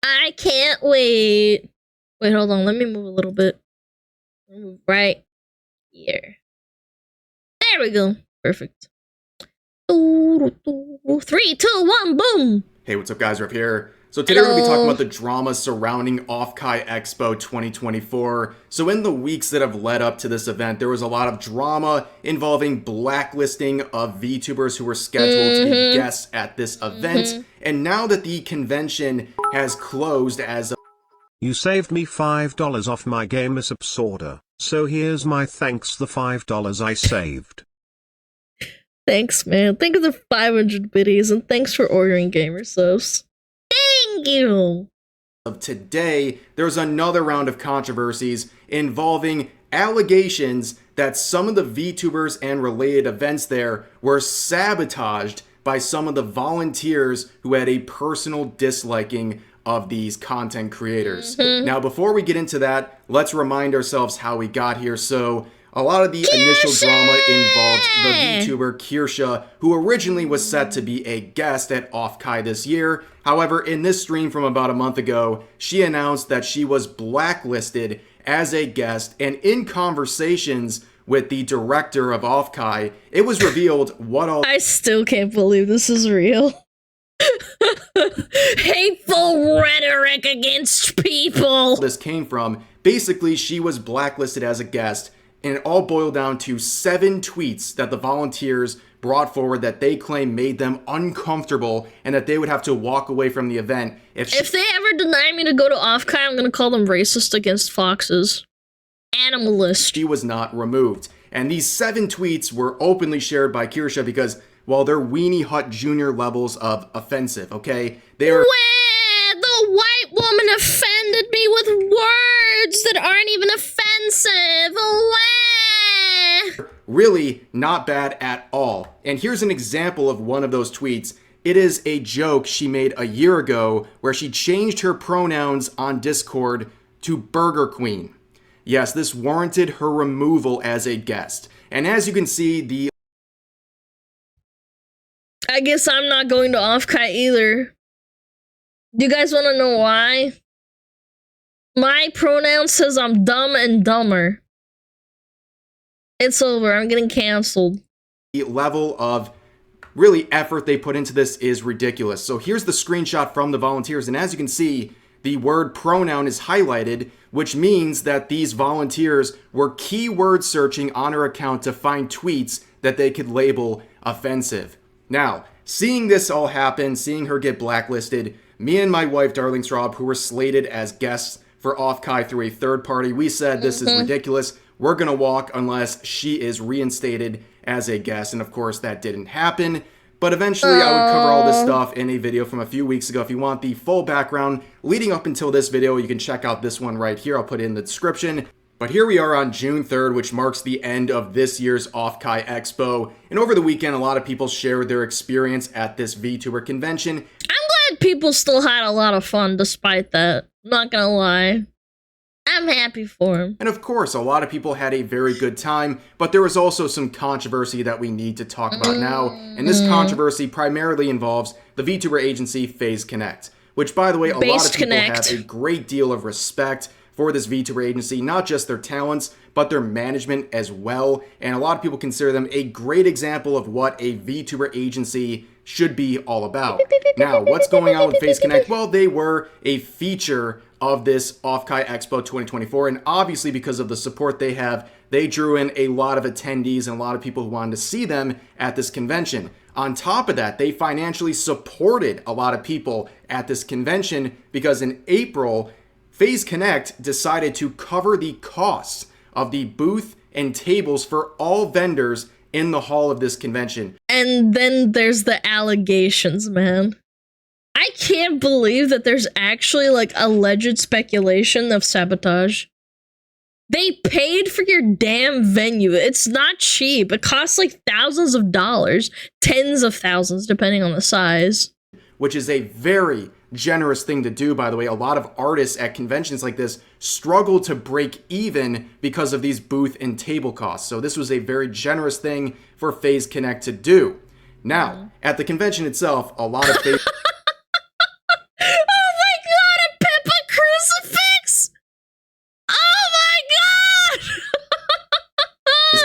I can't wait. Wait, hold on. Let me move a little bit. Move right here. There we go. Perfect. 3, 2, 1, boom. Hey, what's up, guys? Rip here. So today we're going to be talking about the drama surrounding OffKai Expo 2024. So in the weeks that have led up to this event, there was a lot of drama involving blacklisting of VTubers who were scheduled to be guests at this event. And now that the convention has closed as of... You saved me $5 off my Gamer Subs order, so here's my thanks, the $5 I saved. Thanks, man. Thank you for the 500 biddies, and thanks for ordering Gamer Subs. Thank you! Of today, there's another round of controversies involving allegations that some of the VTubers and related events there were sabotaged by some of the volunteers who had a personal disliking of these content creators. Now, before we get into that, let's remind ourselves how we got here. So, a lot of the initial drama involved the VTuber Kirsche, who originally was set to be a guest at OffKai this year. However, in this stream from about a month ago, she announced that she was blacklisted as a guest, and in conversations with the director of OffKai, it was revealed what all— I still can't believe this is real. Hateful rhetoric against people. This came from. Basically, she was blacklisted as a guest, and it all boiled down to 7 tweets that the volunteers brought forward that they claim made them uncomfortable and that they would have to walk away from the event if they ever deny me to go to OffKai, I'm gonna call them racist against foxes. Animalist. She was not removed. And these 7 tweets were openly shared by Kirsche because, well, they're Weenie Hut Jr. levels of offensive, okay? They are— The white woman offended me with words that aren't even offensive. really not bad at all. And here's an example of one of those tweets. It is a joke she made a year ago where she changed her pronouns on Discord to Burger Queen. Yes, this warranted her removal as a guest. And as you can see, I guess I'm not going to OffKai either. Do you guys want to know why? My pronoun says I'm dumb and dumber. It's over. I'm getting canceled. The level of really effort they put into this is ridiculous. So here's the screenshot from the volunteers. And as you can see, the word pronoun is highlighted, which means that these volunteers were keyword searching on her account to find tweets that they could label offensive. Now, seeing this all happen, seeing her get blacklisted, me and my wife, Darling Straub, who were slated as guests for OffKai through a third party, we said this is ridiculous. We're going to walk unless she is reinstated as a guest. And of course, that didn't happen. But eventually, I would cover all this stuff in a video from a few weeks ago. If you want the full background leading up until this video, you can check out this one right here. I'll put it in the description. But here we are on June 3rd, which marks the end of this year's OffKai Expo. And over the weekend, a lot of people shared their experience at this VTuber convention. I'm glad people still had a lot of fun despite that. Not gonna lie. I'm happy for him. And of course, a lot of people had a very good time, but there was also some controversy that we need to talk about now. And this controversy primarily involves the VTuber agency FaZe Connect, which, by the way, a lot of people have a great deal of respect for this VTuber agency, not just their talents, but their management as well. And a lot of people consider them a great example of what a VTuber agency should be all about. Now, what's going on with FaZe Connect? Well, they were a feature of this OffKai Expo 2024, and obviously because of the support they have, they drew in a lot of attendees and a lot of people who wanted to see them at this convention. On top of that, they financially supported a lot of people at this convention because in April, FaZe Connect decided to cover the costs of the booth and tables for all vendors in the hall of this convention. And then there's the allegations, man. I can't believe that there's actually like alleged speculation of sabotage. They paid for your damn venue. It's not cheap. It costs like thousands of dollars, tens of thousands, depending on the size. Which is a very generous thing to do, by the way. A lot of artists at conventions like this struggle to break even because of these booth and table costs. So this was a very generous thing for FaZe Connect to do. Now, at the convention itself, a lot of FaZe... Oh my god, a Pippa crucifix! Oh my god!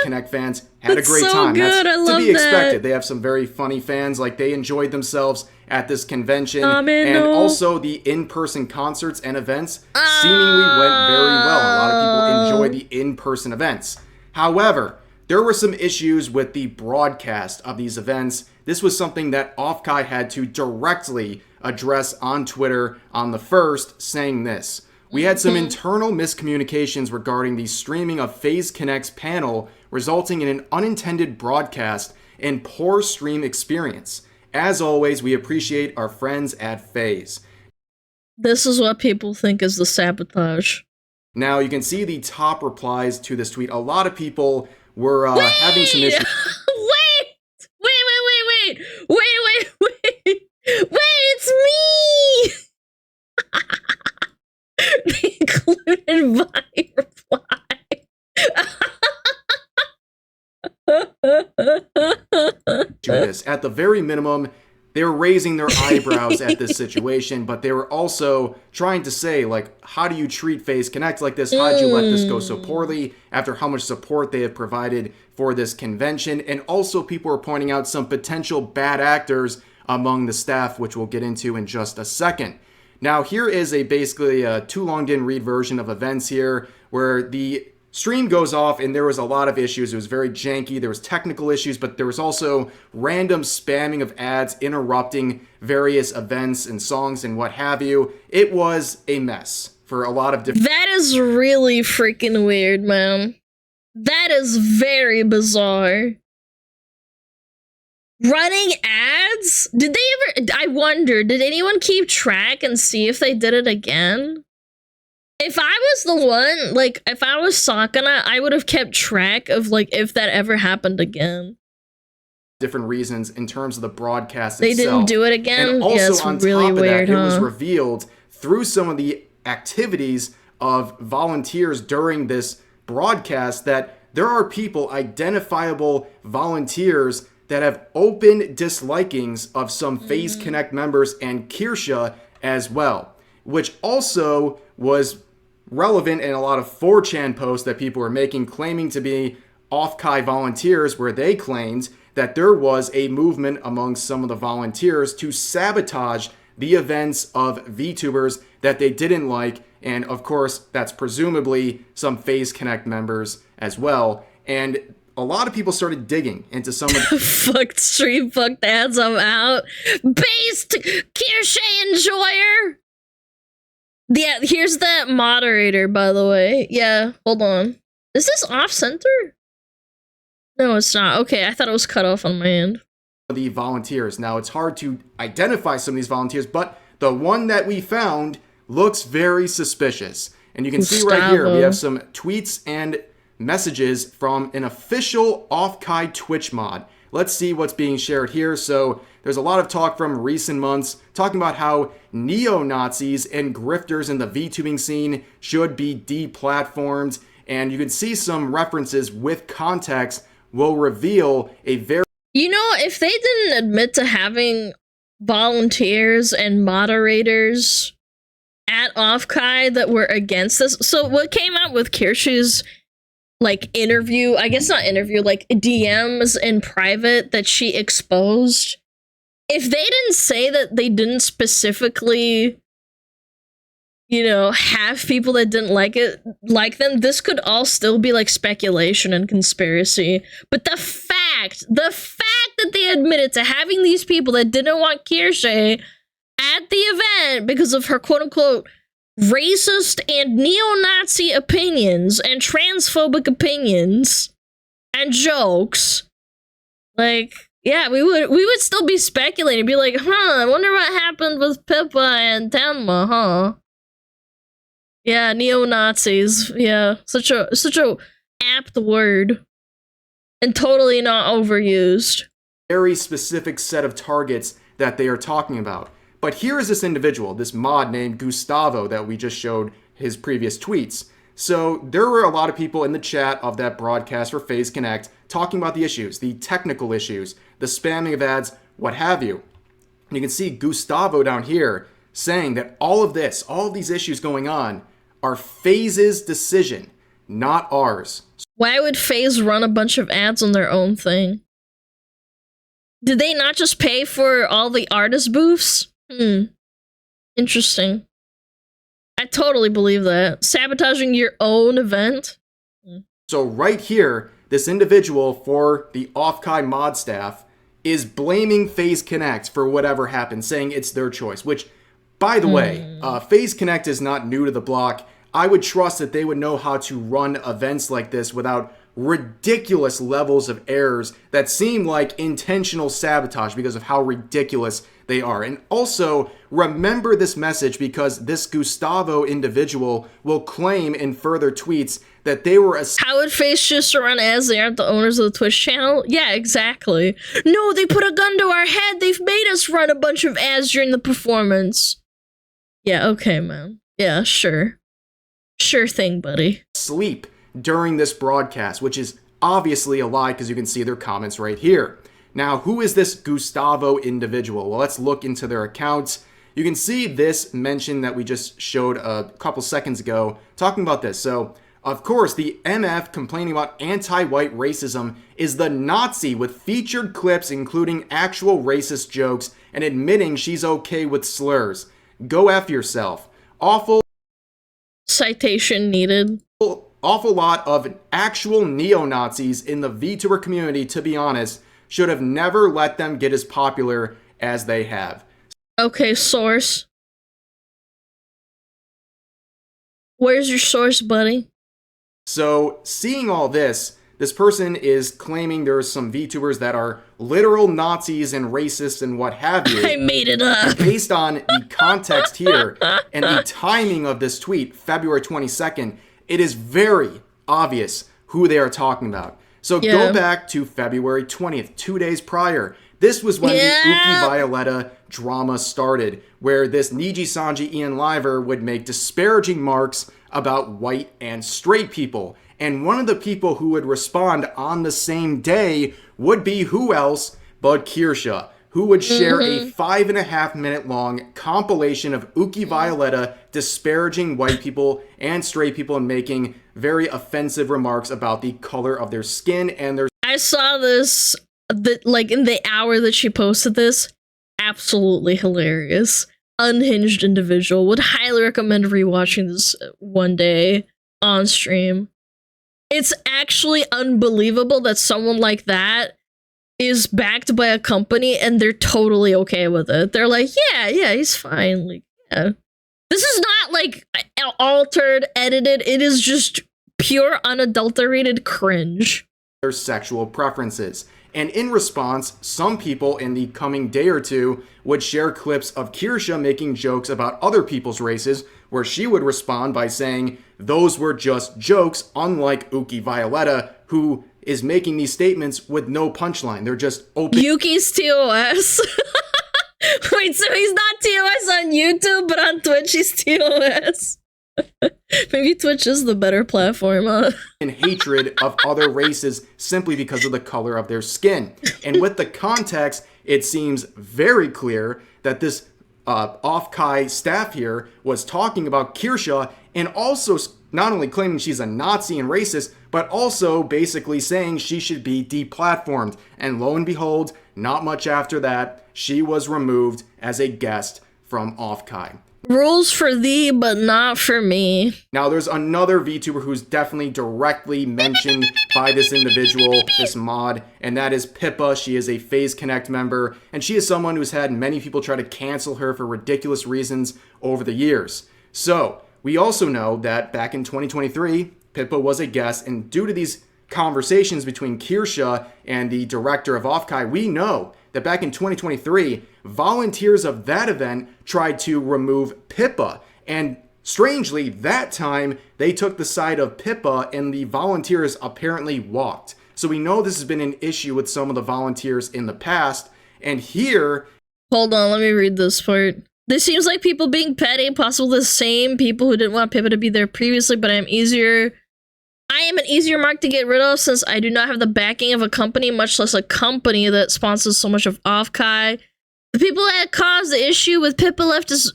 Connect fans had That's a great so time. good. I That's love to be that. expected. They have some very funny fans. Like, they enjoyed themselves at this convention. man, and no. also the in-person concerts and events seemingly went very well. A lot of people enjoy the in-person events. However, there were some issues with the broadcast of these events. This was something that OffKai had to directly address on Twitter on the 1st, saying this: "We had some internal miscommunications regarding the streaming of FaZe Connect's panel, resulting in an unintended broadcast and poor stream experience. As always, we appreciate our friends at FaZe." This is what people think is the sabotage. Now, you can see the top replies to this tweet. A lot of people were having some issues. Wait, it's me! They included my reply. To this. At the very minimum, they were raising their eyebrows at this situation, but they were also trying to say, like, how do you treat FaZe Connect like this? How'd you let this go so poorly after how much support they have provided for this convention? And also people were pointing out some potential bad actors among the staff, which we'll get into in just a second. Now, here is basically a too long didn't read version of events here, where the stream goes off and there was a lot of issues. It was very janky. There was technical issues, but there was also random spamming of ads interrupting various events and songs and what have you. It was a mess for a lot of different... That is really freaking weird, man. That is very bizarre. Running ads? Did they ever... I wonder, did anyone keep track and see if they did it again? If I was the one, like, if I was Sakana, I would have kept track of, like, if that ever happened again. Different reasons in terms of the broadcast They itself. didn't do it again? And also, yeah, it's on really top of weird, that, huh? it was revealed through some of the activities of volunteers during this broadcast that there are people, identifiable volunteers, that have open dislikings of some FaZe Connect members and Kirsche as well, which also was relevant in a lot of 4chan posts that people were making, claiming to be OffKai volunteers, where they claimed that there was a movement among some of the volunteers to sabotage the events of VTubers that they didn't like, and of course, that's presumably some FaZe Connect members as well. And a lot of people started digging into some of the... Fucked stream, fucked ads, I'm out. Based Kirsche enjoyer! Yeah, here's that moderator, by the way. Yeah, hold on. Is this off-center? No, it's not. Okay, I thought it was cut off on my end. The volunteers. Now, it's hard to identify some of these volunteers, but the one that we found looks very suspicious. And you can see right here, we have some tweets and messages from an official OffKai Twitch mod. Let's see what's being shared here. So there's a lot of talk from recent months talking about how neo-Nazis and grifters in the VTubing scene should be deplatformed. And you can see some references with context will reveal a very... You know, if they didn't admit to having volunteers and moderators at OffKai that were against this... So what came out with Kirsche's like interview, I guess not interview, like DMs in private that she exposed. If they didn't say that they didn't specifically, you know, have people that didn't like them, this could all still be like speculation and conspiracy. But the fact that they admitted to having these people that didn't want Kirsche at the event because of her quote unquote racist and neo-Nazi opinions and transphobic opinions and jokes, like, yeah, we would still be speculating, be like, I wonder what happened with Pippa and Tenma, huh? Yeah, neo-Nazis. Yeah, such a apt word and totally not overused. Very specific set of targets that they are talking about. But here is this individual, this mod named Gustavo that we just showed his previous tweets. So there were a lot of people in the chat of that broadcast for FaZe Connect talking about the issues, the technical issues, the spamming of ads, what have you. And you can see Gustavo down here saying that all of this, all of these issues going on are FaZe's decision, not ours. Why would FaZe run a bunch of ads on their own thing? Did they not just pay for all the artist booths? Interesting. I totally believe that. Sabotaging your own event? So right here, this individual for the OffKai mod staff is blaming FaZe Connect for whatever happened, saying it's their choice, which, by the way, FaZe Connect is not new to the block. I would trust that they would know how to run events like this without ridiculous levels of errors that seem like intentional sabotage because of how ridiculous they are. And also, remember this message because this Gustavo individual will claim in further tweets that they were How would FaZe just run as they aren't the owners of the Twitch channel? Yeah, exactly. No, they put a gun to our head. They've made us run a bunch of ads during the performance. Yeah, okay, man. Yeah, sure. Sure thing, buddy. Sleep during this broadcast, which is obviously a lie because you can see their comments right here. Now, who is this Gustavo individual? Well, let's look into their accounts. You can see this mention that we just showed a couple seconds ago talking about this. So, of course, the MF complaining about anti-white racism is the Nazi with featured clips including actual racist jokes and admitting she's okay with slurs. Go F yourself. Awful citation needed. Awful lot of actual neo-Nazis in the VTuber community, to be honest, should have never let them get as popular as they have. Okay, source. Where's your source, buddy? So, seeing all this, this person is claiming there's some VTubers that are literal Nazis and racists and what have you. I made it up. Based on the context here and the timing of this tweet, February 22nd, it is very obvious who they are talking about. So go back to February 20th, 2 days prior. This was when the Uki Violetta drama started, where this Niji Sanji Ian Liver would make disparaging marks about white and straight people. And one of the people who would respond on the same day would be who else but Kirsche, who would share a 5.5 minute long compilation of Uki Violetta disparaging white people and straight people and making very offensive remarks about the color of their skin and their... I saw this, like, in the hour that she posted this. Absolutely hilarious. Unhinged individual. Would highly recommend rewatching this one day on stream. It's actually unbelievable that someone like that is backed by a company and they're totally okay with it. They're like, yeah, he's fine. Like, yeah. This is not like altered, edited. It is just pure unadulterated cringe. Their sexual preferences. And in response, some people in the coming day or two would share clips of Kirsche making jokes about other people's races, where she would respond by saying, those were just jokes, unlike Uki Violetta, who is making these statements with no punchline. They're just open. Yuki's TOS. Wait, so he's not TOS on YouTube, but on Twitch he's TOS. Maybe Twitch is the better platform, huh? And hatred of other races simply because of the color of their skin. And with the context, it seems very clear that this OffKai staff here was talking about Kirsche and also not only claiming she's a Nazi and racist, but also basically saying she should be deplatformed. And lo and behold, not much after that, she was removed as a guest from OffKai. Rules for thee, but not for me. Now, there's another VTuber who's definitely directly mentioned by this individual, this mod, and that is Pippa. She is a FaZe Connect member, and she is someone who's had many people try to cancel her for ridiculous reasons over the years. So, we also know that back in 2023, Pippa was a guest, and due to these conversations between Kirsche and the director of OffKai, we know that back in 2023, volunteers of that event tried to remove Pippa. And strangely, that time, they took the side of Pippa and the volunteers apparently walked. So we know this has been an issue with some of the volunteers in the past. And here... Hold on, let me read this part. This seems like people being petty, possibly the same people who didn't want Pippa to be there previously, but I am an easier mark to get rid of since I do not have the backing of a company, much less a company that sponsors so much of OffKai. The people that caused the issue with Pippa left us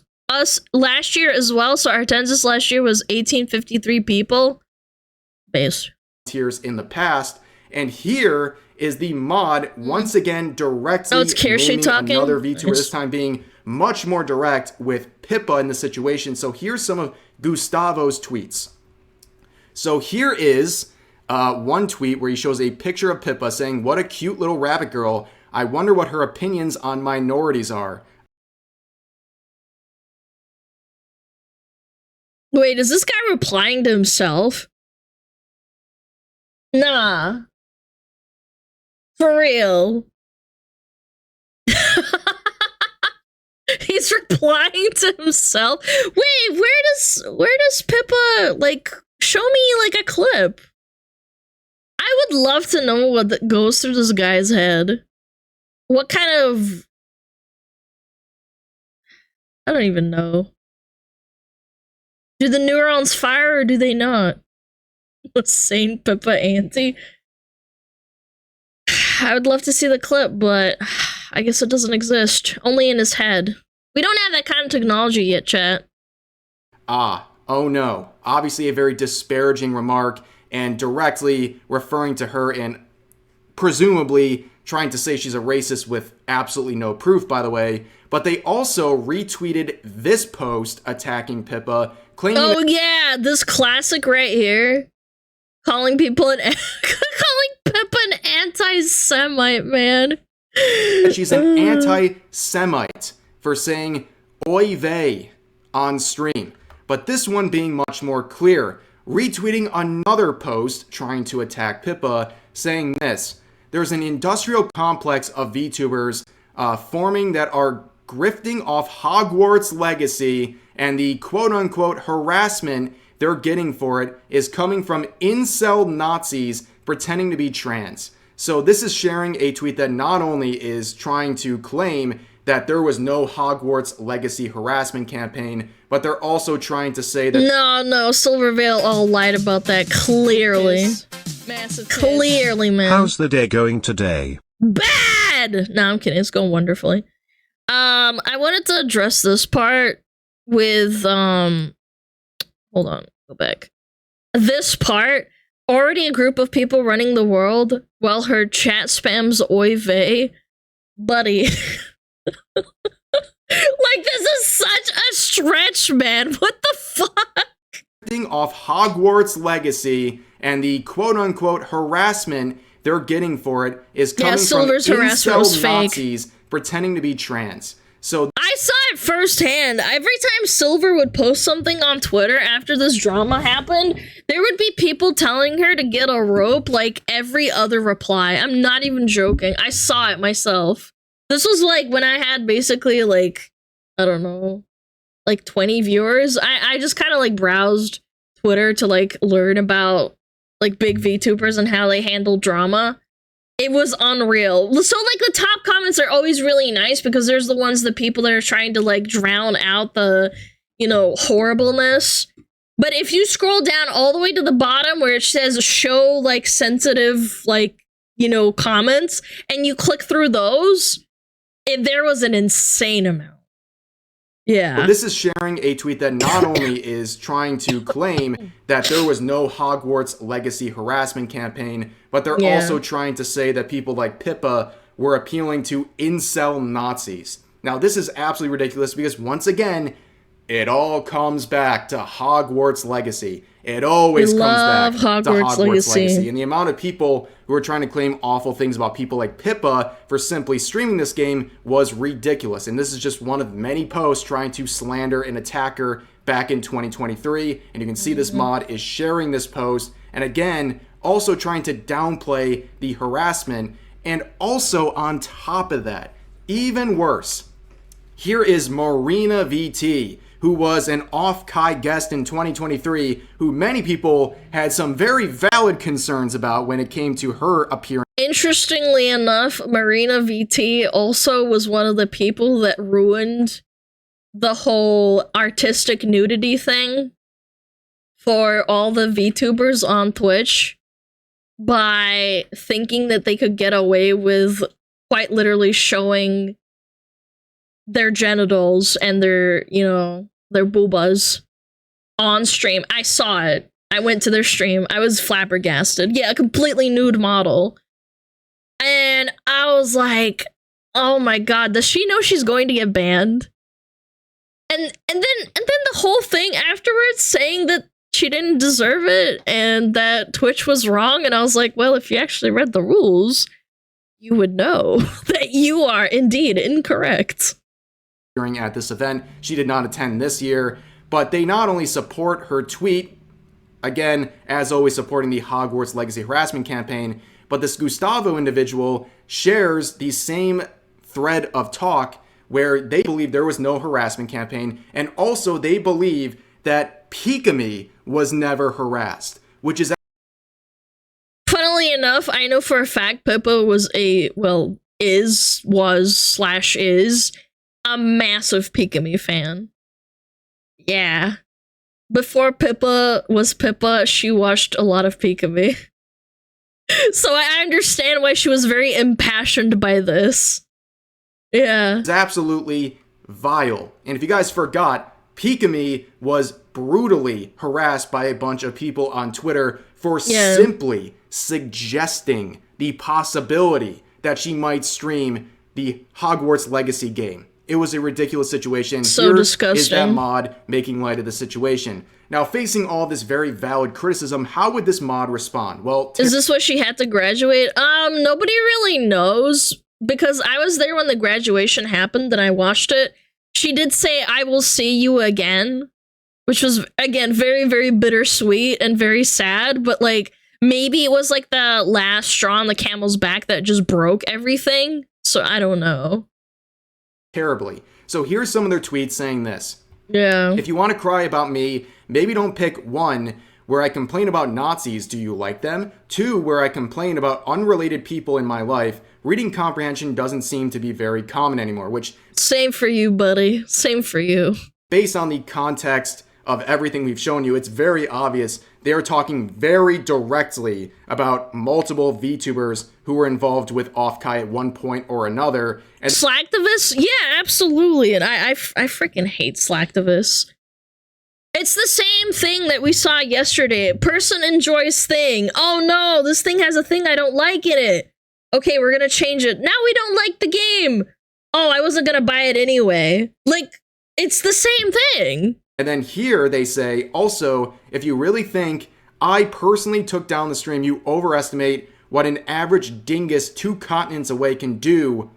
last year as well, so our attendance last year was 1853 people. Base. Tears in the past, and here is the mod once again directly it's Kirsche naming talking. another VTuber, this time being much more direct with Pippa in the situation. So here's some of Gustavo's tweets. So here is one tweet where he shows a picture of Pippa saying, "What a cute little rabbit girl. I wonder what her opinions on minorities are." Wait, is this guy replying to himself? Nah. For real. He's replying to himself. Wait, where does Pippa, like, show me, like, a clip? I would love to know what goes through this guy's head. What kind of... I don't even know. Do the neurons fire or do they not? Saint Pippa auntie. I would love to see the clip, but I guess it doesn't exist. Only in his head. We don't have that kind of technology yet, chat. Oh no. Obviously a very disparaging remark and directly referring to her and presumably trying to say she's a racist with absolutely no proof, by the way. But they also retweeted this post attacking Pippa, claiming yeah, this classic right here. Calling people calling Pippa an anti-Semite, man. that she's an anti-Semite for saying oy vey on stream. But this one being much more clear, retweeting another post trying to attack Pippa, saying this: "There's an industrial complex of VTubers forming that are grifting off Hogwarts legacy, and the quote-unquote harassment they're getting for it is coming from incel Nazis pretending to be trans." So this is sharing a tweet that not only is trying to claim that there was no Hogwarts legacy harassment campaign, but they're also trying to say that... No, Silvervale all lied about that, clearly. Massive clearly, man. How's the day going today? Bad! No, I'm kidding, it's going wonderfully. I wanted to address this part with, hold on, go back. This part, already a group of people running the world while her chat spams oy vey. Buddy. Like, this is such a stretch, man. What the fuck? Off Hogwarts legacy, and the quote-unquote harassment they're getting for it is coming Silver's from harassment was incel fake. Nazis pretending to be trans. So I saw it firsthand. Every time Silver would post something on Twitter after this drama happened, there would be people telling her to get a rope like every other reply. I'm not even joking. I saw it myself. This was like when I had basically like, I don't know, like 20 viewers. I just kind of like browsed Twitter to like learn about like big VTubers and how they handle drama. It was unreal. So like the top comments are always really nice because there's the ones, the people that are trying to like drown out the, you know, horribleness. But if you scroll down all the way to the bottom where it says show like sensitive, like, you know, comments, and you click through those, there was an insane amount. Yeah. This is sharing a tweet that not only is trying to claim that there was no Hogwarts legacy harassment campaign, but they're also trying to say that people like Pippa were appealing to incel Nazis. Now, this is absolutely ridiculous because, once again, it all comes back to Hogwarts legacy. It always comes back to Hogwarts legacy. And the amount of people who are trying to claim awful things about people like Pippa for simply streaming this game was ridiculous. And this is just one of many posts trying to slander and attack her back in 2023. And you can see this mod is sharing this post. And again, also trying to downplay the harassment. And also on top of that, even worse, here is Marina VT, who was an OffKai guest in 2023, who many people had some very valid concerns about when it came to her appearance. Interestingly enough, Marina VT also was one of the people that ruined the whole artistic nudity thing for all the VTubers on Twitch by thinking that they could get away with quite literally showing their genitals and their, their boobas on stream. I saw it. I went to their stream. I was flabbergasted. Yeah, a completely nude model. And I was like, oh my god, does she know she's going to get banned? And then the whole thing afterwards saying that she didn't deserve it and that Twitch was wrong, and I was like, well, if you actually read the rules, you would know that you are indeed incorrect. At this event, she did not attend this year, but they not only support her tweet, again, as always supporting the Hogwarts Legacy Harassment campaign, but this Gustavo individual shares the same thread of talk where they believe there was no harassment campaign, and also they believe that Pikami was never harassed, which is... Funnily enough, I know for a fact Pippa was a massive Pikami fan. Yeah. Before Pippa was Pippa, she watched a lot of Pikami. So I understand why she was very impassioned by this. Yeah. It's absolutely vile. And if you guys forgot, Pikami was brutally harassed by a bunch of people on Twitter for simply suggesting the possibility that she might stream the Hogwarts Legacy game. It was a ridiculous situation. So disgusting. Is that mod making light of the situation. Now, facing all this very valid criticism, how would this mod respond? Well, is this what she had to graduate? Nobody really knows, because I was there when the graduation happened and I watched it. She did say, "I will see you again," which was, again, very, very bittersweet and very sad, but, like, maybe it was, like, the last straw on the camel's back that just broke everything, so I don't know. Terribly. So here's some of their tweets saying this. Yeah. If you want to cry about me, maybe don't pick 1, where I complain about Nazis, do you like them? 2, where I complain about unrelated people in my life. Reading comprehension doesn't seem to be very common anymore, which... Same for you, buddy. Same for you. Based on the context of everything we've shown you, it's very obvious they are talking very directly about multiple VTubers who were involved with OffKai at one point or another. And Slacktivists? Yeah, absolutely. And I freaking hate Slacktivists. It's the same thing that we saw yesterday. Person enjoys thing. Oh no, this thing has a thing I don't like in it. Okay, we're gonna change it. Now we don't like the game. Oh, I wasn't gonna buy it anyway. Like, it's the same thing. And then here they say, also, if you really think I personally took down the stream, you overestimate what an average dingus 2 continents away can do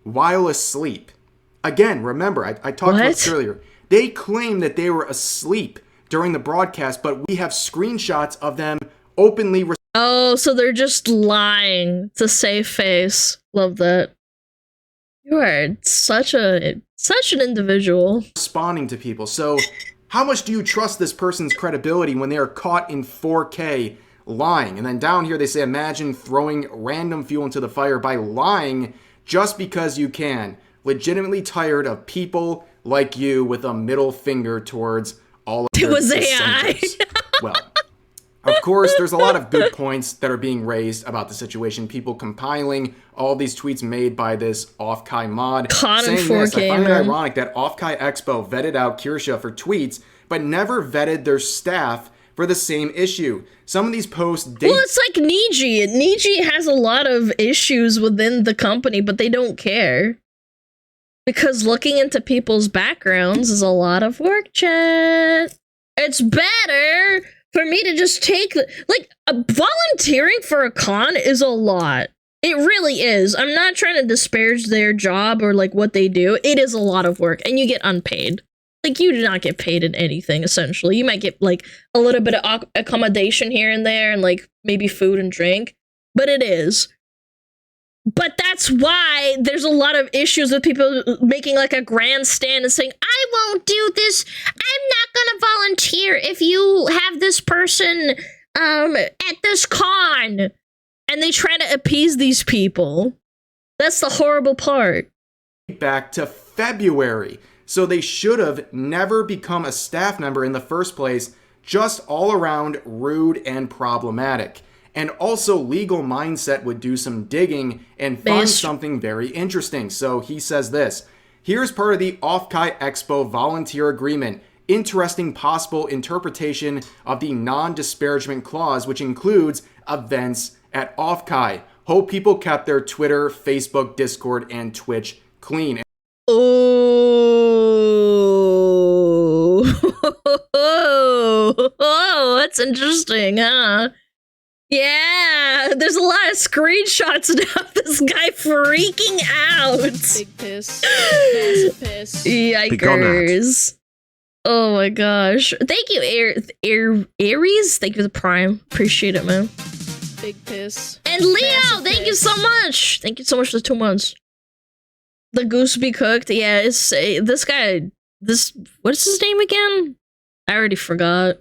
while asleep. Again, remember, I talked about this earlier. They claim that they were asleep during the broadcast, but we have screenshots of them openly... Oh, so they're just lying to save face. Love that. You are such an individual. Responding to people. So, how much do you trust this person's credibility when they are caught in 4K lying? And then down here they say, imagine throwing random fuel into the fire by lying just because you can. Legitimately tired of people like you with a middle finger towards all of their dissenters. Well, of course, there's a lot of good points that are being raised about the situation. People compiling all these tweets made by this OffKai mod. Saying this, I find it ironic that OffKai Expo vetted out Kirsche for tweets, but never vetted their staff for the same issue. Some of these posts... Well, it's like Niji. Niji has a lot of issues within the company, but they don't care. Because looking into people's backgrounds is a lot of work, chat. It's better for me to just take... Like, volunteering for a con is a lot. It really is. I'm not trying to disparage their job or, like, what they do. It is a lot of work, and you get unpaid. Like, you do not get paid in anything, essentially. You might get, like, a little bit of accommodation here and there, and, like, maybe food and drink. But it is. But that's why there's a lot of issues with people making, like, a grandstand and saying, I won't do this. I'm not gonna volunteer if you have this person at this con. And they try to appease these people. That's the horrible part. Back to February, so they should have never become a staff member in the first place. Just all around rude and problematic. And also legal mindset would do some digging and find something very interesting. So he says this, here's part of the OffKai Expo volunteer agreement. Interesting possible interpretation of the non-disparagement clause, which includes events at OffKai. Hope people kept their Twitter, Facebook, Discord, and Twitch clean. Oh, that's interesting, huh? Yeah, there's a lot of screenshots now of this guy freaking out. Big piss. Massive piss. Yikers. Oh my gosh. Thank you, Aries. Thank you for the prime. Appreciate it, man. Big piss. And Leo, Massive thank you piss. so much. Thank you so much for the 2 months. The goose be cooked. Yeah, it's this guy. What's his name again? I already forgot.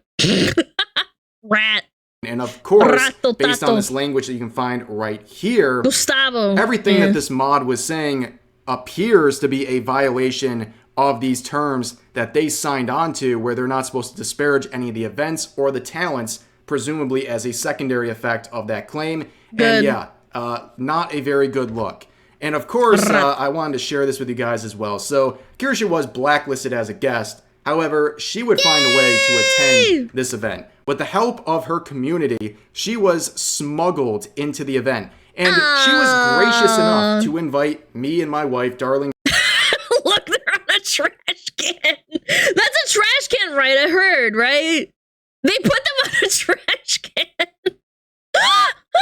Rat. And of course, Rato based on tato. this language that you can find right here, Gustavo. everything that this mod was saying appears to be a violation of these terms that they signed on to, where they're not supposed to disparage any of the events or the talents, presumably as a secondary effect of that claim. Good. And yeah, not a very good look. And of course, I wanted to share this with you guys as well. So Kirsche was blacklisted as a guest. However, she would find a way to attend this event. With the help of her community, she was smuggled into the event. And she was gracious enough to invite me and my wife, Darling. Look, they're on a trash can. That's a trash can, right? I heard, right? They put them on a trash can.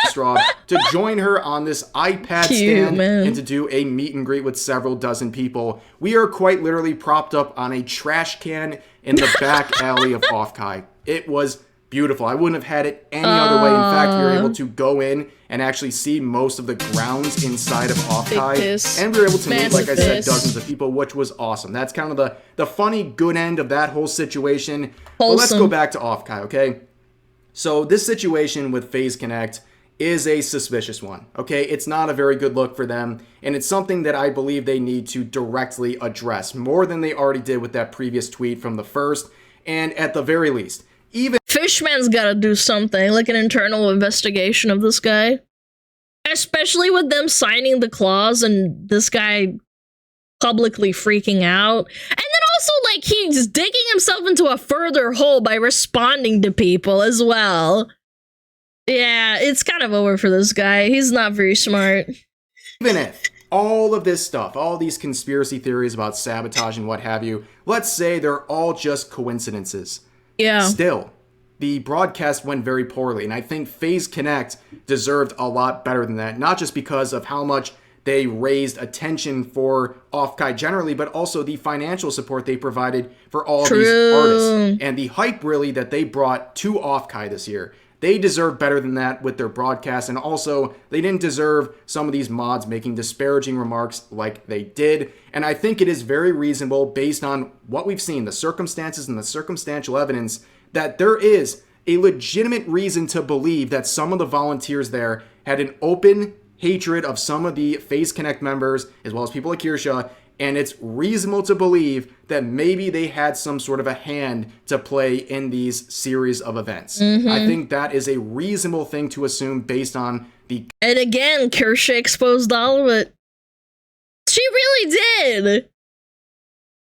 Straw to join her on this iPad Cute, stand man. and to do a meet and greet with several dozen people. We are quite literally propped up on a trash can in the back alley of OffKai. It was beautiful. I wouldn't have had it any other way. In fact, we were able to go in and actually see most of the grounds inside of OffKai. piss. And we were able to meet, Massive like I said, piss. dozens of people, which was awesome. That's kind of the funny good end of that whole situation. But let's Wholesome. go back to OffKai, okay? So this situation with FaZe Connect is a suspicious one, okay? It's not a very good look for them, and it's something that I believe they need to directly address, more than they already did with that previous tweet from the first, and at the very least, even Fishman's gotta do something, like an internal investigation of this guy. Especially with them signing the clause and this guy publicly freaking out. And then also, like, he's digging himself into a further hole by responding to people as well. Yeah, it's kind of over for this guy. He's not very smart. even if all of this stuff, all these conspiracy theories about sabotage and what have you, let's say they're all just coincidences. Yeah. Still, the broadcast went very poorly, and I think FaZe Connect deserved a lot better than that, not just because of how much they raised attention for OffKai generally, but also the financial support they provided for all of these artists, and the hype really that they brought to OffKai this year. They deserve better than that with their broadcast, and also they didn't deserve some of these mods making disparaging remarks like they did. And I think it is very reasonable, based on what we've seen, the circumstances and the circumstantial evidence, that there is a legitimate reason to believe that some of the volunteers there had an open hatred of some of the FaZe Connect members, as well as people like Kirsche, and it's reasonable to believe that maybe they had some sort of a hand to play in these series of events. I think that is a reasonable thing to assume based on the... And again, Kirsche exposed all of it. She really did.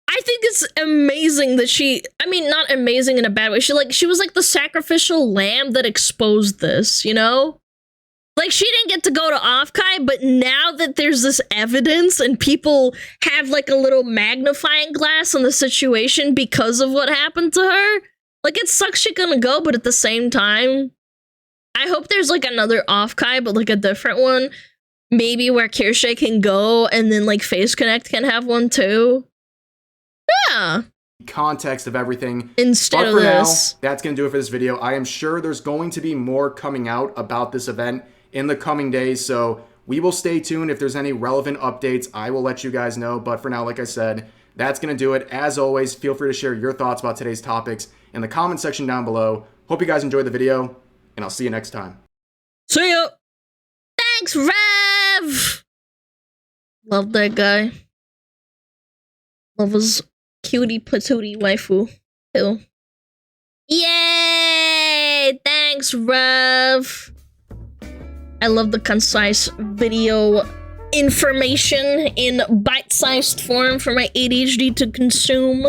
I think it's amazing that I mean, not amazing in a bad way. She was like the sacrificial lamb that exposed this, you know? Like, she didn't get to go to OffKai, but now that there's this evidence and people have, like, a little magnifying glass on the situation because of what happened to her, like, it sucks she couldn't go, but at the same time, I hope there's, like, another OffKai, but, like, a different one. Maybe where Kirsche can go, and then, like, FaZe Connect can have one, too. Yeah. context of everything. Instead but of for this. now, that's going to do it for this video. I am sure there's going to be more coming out about this event in the coming days, so we will stay tuned. If there's any relevant updates, I will let you guys know. But for now, like I said, that's going to do it. As always, feel free to share your thoughts about today's topics in the comment section down below. Hope you guys enjoyed the video, and I'll see you next time. See ya! Thanks, Rev! Love that guy. Love his cutie patootie waifu. Ew. Yay! Thanks, Rev. I love the concise video information in bite-sized form for my ADHD to consume.